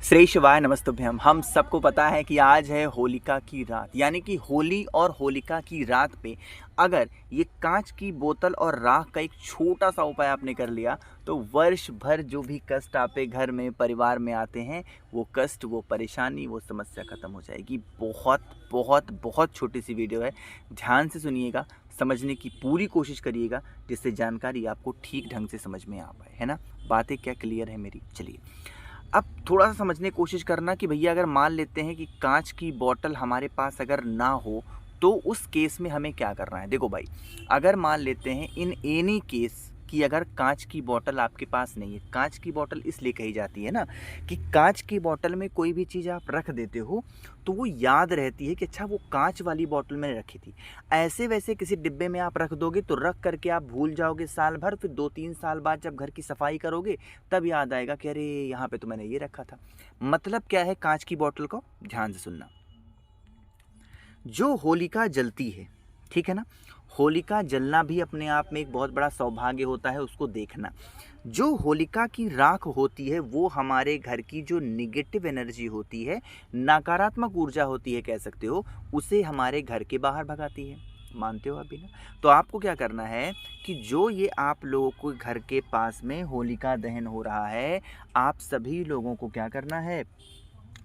श्री शिवाय नमस्तुभ्यम। हम सबको पता है कि आज है होलिका की रात, यानी कि होली और होलिका की रात पे अगर ये कांच की बोतल और राख का एक छोटा सा उपाय आपने कर लिया तो वर्ष भर जो भी कष्ट आपके घर में परिवार में आते हैं वो कष्ट, वो परेशानी, वो समस्या खत्म हो जाएगी। बहुत बहुत बहुत छोटी सी वीडियो है, ध्यान से सुनिएगा, समझने की पूरी कोशिश करिएगा जिससे जानकारी आपको ठीक ढंग से समझ में आ पाए, है ना। बातें क्या क्लियर है मेरी? चलिए अब थोड़ा सा समझने की कोशिश करना कि भैया अगर मान लेते हैं कि कांच की बोतल हमारे पास अगर ना हो तो उस केस में हमें क्या करना है। देखो भाई, अगर मान लेते हैं इन एनी केस कि अगर कांच की बोतल आपके पास नहीं है, कांच की बोतल इसलिए कही जाती है ना कि कांच की बोतल में कोई भी चीज़ आप रख देते हो तो वो याद रहती है कि अच्छा वो कांच वाली बोतल मैंने रखी थी। ऐसे वैसे किसी डिब्बे में आप रख दोगे तो रख करके आप भूल जाओगे साल भर, फिर 2-3 साल बाद जब घर की सफाई करोगे तब याद आएगा कि अरे यहाँ पे तो मैंने ये रखा था। मतलब क्या है कांच की बोतल को ध्यान से सुनना। जो होलिका जलती है, ठीक है ना, होलिका जलना भी अपने आप में एक बहुत बड़ा सौभाग्य होता है, उसको देखना। जो होलिका की राख होती है वो हमारे घर की जो निगेटिव एनर्जी होती है, नकारात्मक ऊर्जा होती है कह सकते हो, उसे हमारे घर के बाहर भगाती है। मानते हो अभी ना? तो आपको क्या करना है कि जो ये आप लोगों को घर के पास में होलिका दहन हो रहा है, आप सभी लोगों को क्या करना है,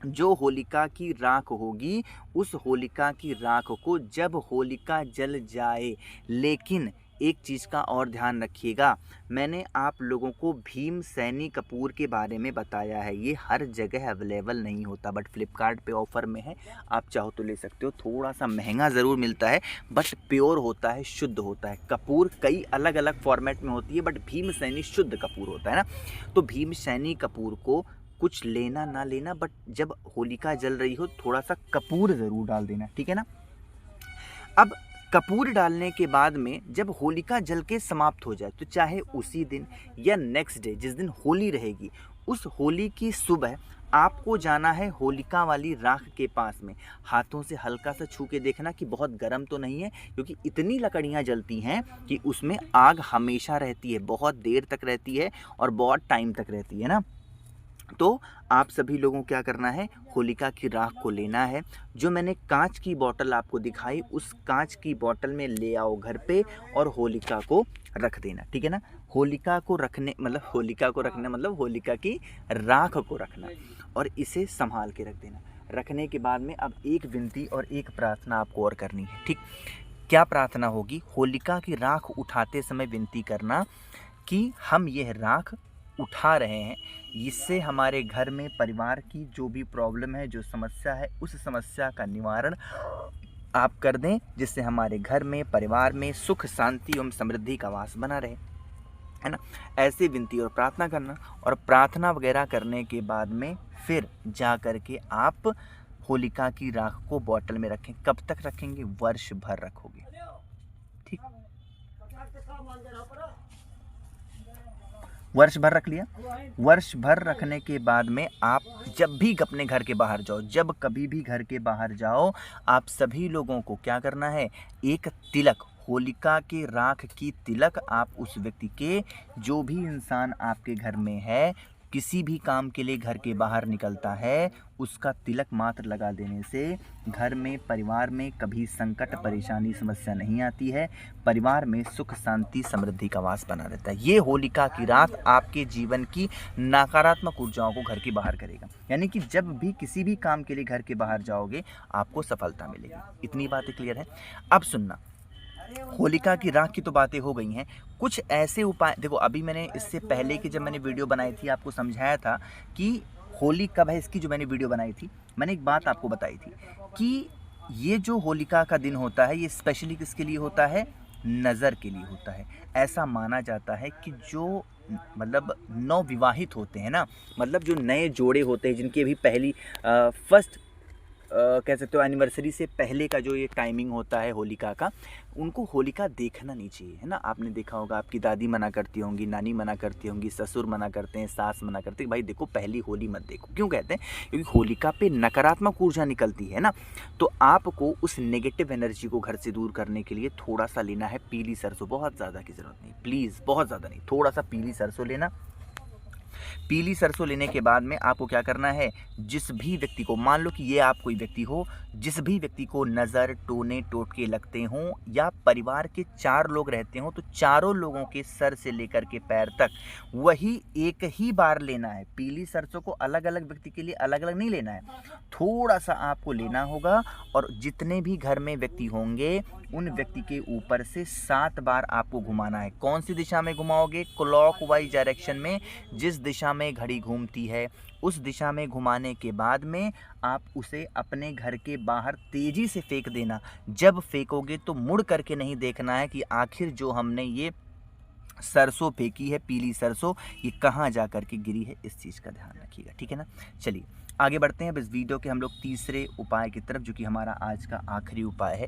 जो होलिका की राख होगी उस होलिका की राख को जब होलिका जल जाए, लेकिन एक चीज़ का और ध्यान रखिएगा, मैंने आप लोगों को भीम सैनी कपूर के बारे में बताया है। ये हर जगह अवेलेबल नहीं होता बट फ्लिपकार्ट पे ऑफ़र में है, आप चाहो तो ले सकते हो। थोड़ा सा महंगा ज़रूर मिलता है बट प्योर होता है, शुद्ध होता है। कपूर कई अलग अलग फॉर्मेट में होती है बट भीम सैनी शुद्ध कपूर होता है ना। तो भीम सैनी कपूर को कुछ लेना ना लेना बट जब होलिका जल रही हो थोड़ा सा कपूर ज़रूर डाल देना, ठीक है ना। अब कपूर डालने के बाद में जब होलिका जल के समाप्त हो जाए तो चाहे उसी दिन या नेक्स्ट डे जिस दिन होली रहेगी, उस होली की सुबह आपको जाना है होलिका वाली राख के पास में। हाथों से हल्का सा छू के देखना कि बहुत गर्म तो नहीं है, क्योंकि इतनी लकड़ियाँ जलती हैं कि उसमें आग हमेशा रहती है, बहुत देर तक रहती है और बहुत टाइम तक रहती है ना। तो आप सभी लोगों को क्या करना है, होलिका की राख को लेना है। जो मैंने कांच की बोतल आपको दिखाई उस कांच की बोतल में ले आओ घर पे और होलिका को रख देना, ठीक है ना। होलिका को रखने मतलब होलिका को रखना मतलब होलिका की राख को रखना और इसे संभाल के रख देना। रखने के बाद में अब एक विनती और एक प्रार्थना आपको और करनी है, ठीक। क्या प्रार्थना होगी? होलिका की राख उठाते समय विनती करना कि हम यह राख उठा रहे हैं, इससे हमारे घर में परिवार की जो भी प्रॉब्लम है, जो समस्या है, उस समस्या का निवारण आप कर दें, जिससे हमारे घर में परिवार में सुख शांति एवं समृद्धि का वास बना रहे, है ना। ऐसे विनती और प्रार्थना करना और प्रार्थना वगैरह करने के बाद में फिर जा कर के आप होलिका की राख को बॉटल में रखें। कब तक रखेंगे? वर्ष भर रखोगे, ठीक। वर्ष भर रख लिया। वर्ष भर रखने के बाद में आप जब भी अपने घर के बाहर जाओ, जब कभी भी घर के बाहर जाओ, आप सभी लोगों को क्या करना है, एक तिलक, होलिका के राख की तिलक आप उस व्यक्ति के, जो भी इंसान आपके घर में है, किसी भी काम के लिए घर के बाहर निकलता है, उसका तिलक मात्र लगा देने से घर में परिवार में कभी संकट परेशानी समस्या नहीं आती है, परिवार में सुख शांति समृद्धि का वास बना रहता है। ये होलिका की रात आपके जीवन की नकारात्मक ऊर्जाओं को घर के बाहर करेगा, यानी कि जब भी किसी भी काम के लिए घर के बाहर जाओगे आपको सफलता मिलेगी। इतनी बातें क्लियर है? अब सुनना, होलिका की राख की तो बातें हो गई हैं, कुछ ऐसे उपाय देखो। अभी मैंने इससे पहले की जब मैंने वीडियो बनाई थी आपको समझाया था कि होली कब है। इसकी जो मैंने वीडियो बनाई थी मैंने एक बात आपको बताई थी कि ये जो होलिका का दिन होता है ये स्पेशली किसके लिए होता है? नज़र के लिए होता है। ऐसा माना जाता है कि जो मतलब नवविवाहित होते हैं ना, मतलब जो नए जोड़े होते हैं जिनकी अभी पहली फर्स्ट कह सकते हो एनिवर्सरी से पहले का जो ये टाइमिंग होता है होलिका का, उनको होलिका देखना नहीं चाहिए, है ना। आपने देखा होगा, आपकी दादी मना करती होंगी, नानी मना करती होंगी, ससुर मना करते हैं, सास मना करते हैं, भाई देखो पहली होली मत देखो। क्यों कहते हैं? क्योंकि होलिका पे नकारात्मक ऊर्जा निकलती है ना। तो आपको उस नेगेटिव एनर्जी को घर से दूर करने के लिए थोड़ा सा लेना है पीली सरसों, बहुत ज़्यादा की ज़रूरत नहीं, प्लीज़ बहुत ज़्यादा नहीं, थोड़ा सा पीली सरसों लेना। पीली सरसों लेने के बाद में आपको क्या करना है, जिस भी व्यक्ति को, मान लो कि ये आप कोई व्यक्ति हो, जिस भी व्यक्ति को नज़र टोने टोटके लगते हों या परिवार के 4 लोग रहते हों, तो चारों लोगों के सर से लेकर के पैर तक वही एक ही बार लेना है। पीली सरसों को अलग अलग व्यक्ति के लिए अलग अलग नहीं लेना है, थोड़ा सा आपको लेना होगा और जितने भी घर में व्यक्ति होंगे उन व्यक्ति के ऊपर से 7 बार आपको घुमाना है। कौन सी दिशा में घुमाओगे, क्लॉकवाइज डायरेक्शन में, जिस दिशा में घड़ी घूमती है उस दिशा में घुमाने के बाद में आप उसे अपने घर के बाहर तेज़ी से फेंक देना। जब फेंकोगे तो मुड़ करके नहीं देखना है कि आखिर जो हमने ये सरसों फेंकी है, पीली सरसों, ये कहाँ जा कर के गिरी है, इस चीज़ का ध्यान रखिएगा, ठीक है ना। चलिए आगे बढ़ते हैं अब इस वीडियो के हम लोग तीसरे उपाय की तरफ, जो कि हमारा आज का आखिरी उपाय है।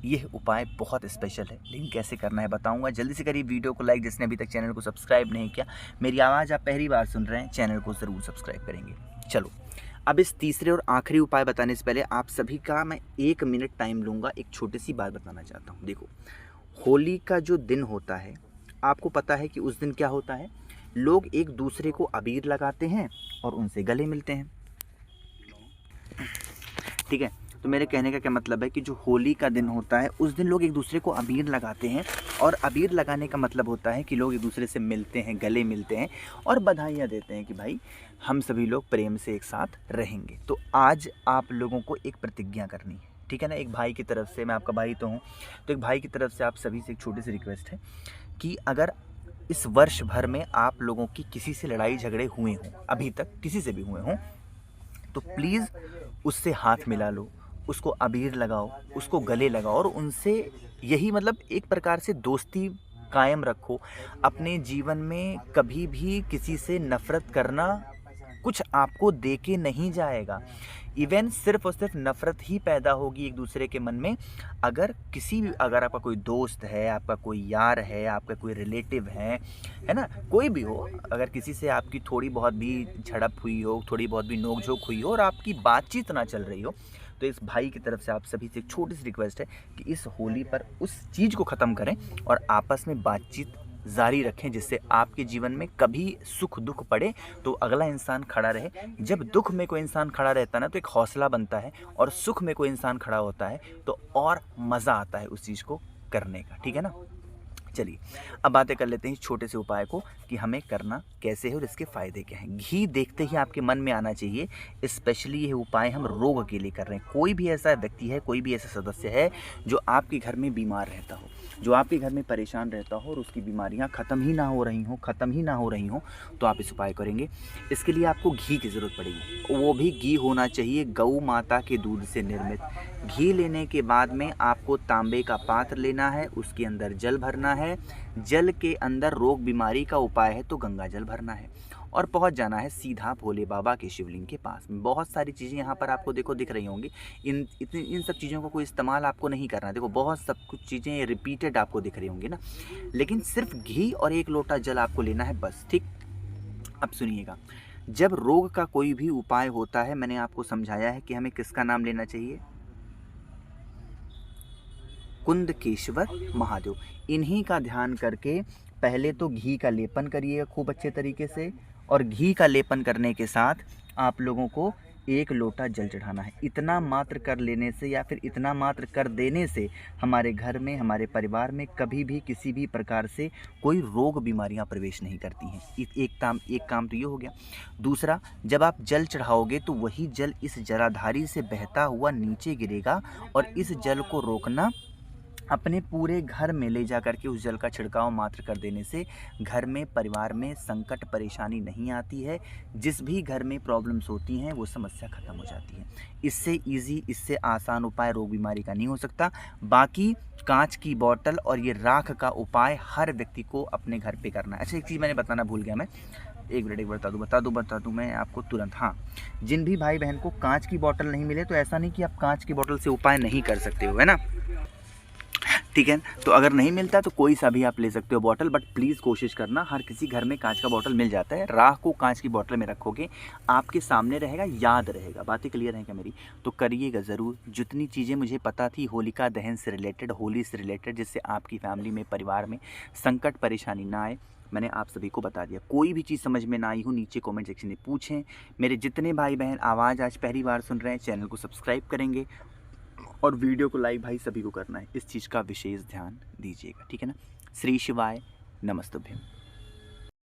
यह उपाय बहुत स्पेशल है, लेकिन कैसे करना है बताऊंगा। जल्दी से करिए वीडियो को लाइक, जिसने अभी तक चैनल को सब्सक्राइब नहीं किया। मेरी आवाज़ आप पहली बार सुन रहे हैं, चैनल को ज़रूर सब्सक्राइब करेंगे। चलो अब इस तीसरे और आखिरी उपाय बताने से पहले आप सभी का मैं 1 मिनट टाइम लूँगा। एक छोटी सी बात बताना चाहता हूँ। देखो, होली का जो दिन होता है, आपको पता है कि उस दिन क्या होता है, लोग एक दूसरे को अबीर लगाते हैं और उनसे गले मिलते हैं, ठीक है। तो मेरे कहने का क्या मतलब है कि जो होली का दिन होता है उस दिन लोग एक दूसरे को अबीर लगाते हैं, और अबीर लगाने का मतलब होता है कि लोग एक दूसरे से मिलते हैं, गले मिलते हैं और बधाइयाँ देते हैं कि भाई हम सभी लोग प्रेम से एक साथ रहेंगे। तो आज आप लोगों को एक प्रतिज्ञा करनी है, ठीक है ना। एक भाई की तरफ से, मैं आपका भाई तो हूँ, तो एक भाई की तरफ से आप सभी से एक छोटी सी रिक्वेस्ट है कि अगर इस वर्ष भर में आप लोगों की किसी से लड़ाई झगड़े हुए हों, अभी तक किसी से भी हुए हों, तो प्लीज़ उससे हाथ मिला लो, उसको अबीर लगाओ, उसको गले लगाओ और उनसे यही मतलब एक प्रकार से दोस्ती कायम रखो। अपने जीवन में कभी भी किसी से नफ़रत करना कुछ आपको दे के नहीं जाएगा। इवन सिर्फ और सिर्फ नफ़रत ही पैदा होगी एक दूसरे के मन में। अगर आपका कोई दोस्त है, आपका कोई यार है, आपका कोई रिलेटिव है ना, कोई भी हो, अगर किसी से आपकी थोड़ी बहुत भी झड़प हुई हो, थोड़ी बहुत भी नोक-झोंक हुई हो और आपकी बातचीत ना चल रही हो, तो इस भाई की तरफ से आप सभी से एक छोटी सी रिक्वेस्ट है कि इस होली पर उस चीज़ को ख़त्म करें और आपस में बातचीत जारी रखें, जिससे आपके जीवन में कभी सुख दुख पड़े तो अगला इंसान खड़ा रहे। जब दुख में कोई इंसान खड़ा रहता है ना, तो एक हौसला बनता है, और सुख में कोई इंसान खड़ा होता है तो और मज़ा आता है उस चीज़ को करने का, ठीक है ना। चलिए अब बातें कर लेते हैं इस छोटे से उपाय को कि हमें करना कैसे है और इसके फ़ायदे क्या हैं। घी देखते ही आपके मन में आना चाहिए, स्पेशली ये उपाय हम रोग के लिए कर रहे हैं। कोई भी ऐसा व्यक्ति है, कोई भी ऐसा सदस्य है जो आपके घर में बीमार रहता हो, जो आपके घर में परेशान रहता हो और उसकी बीमारियां ख़त्म ही ना हो रही हों, तो आप इस उपाय करेंगे। इसके लिए आपको घी की ज़रूरत पड़ेगी, वो भी घी होना चाहिए गौ माता के दूध से निर्मित। घी लेने के बाद में आपको तांबे का पात्र लेना है, उसके अंदर जल भरना है। जल के अंदर रोग बीमारी का उपाय है तो गंगा जल भरना है और पहुंच जाना है सीधा भोले बाबा के शिवलिंग के पास में। बहुत सारी चीज़ें यहाँ पर आपको देखो दिख रही होंगी, इन सब चीज़ों का कोई इस्तेमाल आपको नहीं करना है। देखो बहुत सब कुछ चीज़ें रिपीटेड आपको दिख रही होंगी ना, लेकिन सिर्फ घी और 1 लोटा जल आपको लेना है बस, ठीक। अब सुनिएगा, जब रोग का कोई भी उपाय होता है, मैंने आपको समझाया है कि हमें किसका नाम लेना चाहिए, कुंदकेश्वर महादेव। इन्हीं का ध्यान करके पहले तो घी का लेपन करिएगा खूब अच्छे तरीके से, और घी का लेपन करने के साथ आप लोगों को 1 लोटा जल चढ़ाना है। इतना मात्र कर लेने से या फिर इतना मात्र कर देने से हमारे घर में, हमारे परिवार में कभी भी किसी भी प्रकार से कोई रोग बीमारियां प्रवेश नहीं करती हैं। एक काम तो ये हो गया। दूसरा, जब आप जल चढ़ाओगे तो वही जल इस जलाधारी से बहता हुआ नीचे गिरेगा, और इस जल को रोकना, अपने पूरे घर में ले जा कर के उस जल का छिड़काव मात्र कर देने से घर में, परिवार में संकट परेशानी नहीं आती है। जिस भी घर में प्रॉब्लम्स होती हैं वो समस्या ख़त्म हो जाती है। इससे ईजी, इससे आसान उपाय रोग बीमारी का नहीं हो सकता। बाकी कांच की बोतल और ये राख का उपाय हर व्यक्ति को अपने घर पे करना है। अच्छा, एक चीज़ मैंने बताना भूल गया, मैं एक मिनट बता दूँ मैं आपको तुरंत। हाँ, जिन भी भाई बहन को कांच की बोतल नहीं मिले, तो ऐसा नहीं कि आप कांच की बोतल से उपाय नहीं कर सकते हो, है ना, ठीक है। तो अगर नहीं मिलता तो कोई सा भी आप ले सकते हो बॉटल, बट प्लीज़ कोशिश करना, हर किसी घर में कांच का बॉटल मिल जाता है। राख को कांच की बॉटल में रखोगे, आपके सामने रहेगा, याद रहेगा। बातें क्लियर हैं क्या मेरी? तो करिएगा ज़रूर। जितनी चीज़ें मुझे पता थी होलिका दहन से रिलेटेड, होली से रिलेटेड, जिससे आपकी फैमिली में, परिवार में संकट परेशानी ना आए, मैंने आप सभी को बता दिया। कोई भी चीज़ समझ में ना आई हो नीचे कमेंट सेक्शन में पूछें। मेरे जितने भाई बहन आवाज़ आज पहली बार सुन रहे हैं चैनल को सब्सक्राइब करेंगे और वीडियो को लाइक भाई सभी को करना है, इस चीज़ का विशेष ध्यान दीजिएगा, ठीक है ना। श्री शिवाय नमस्तुभ्यम।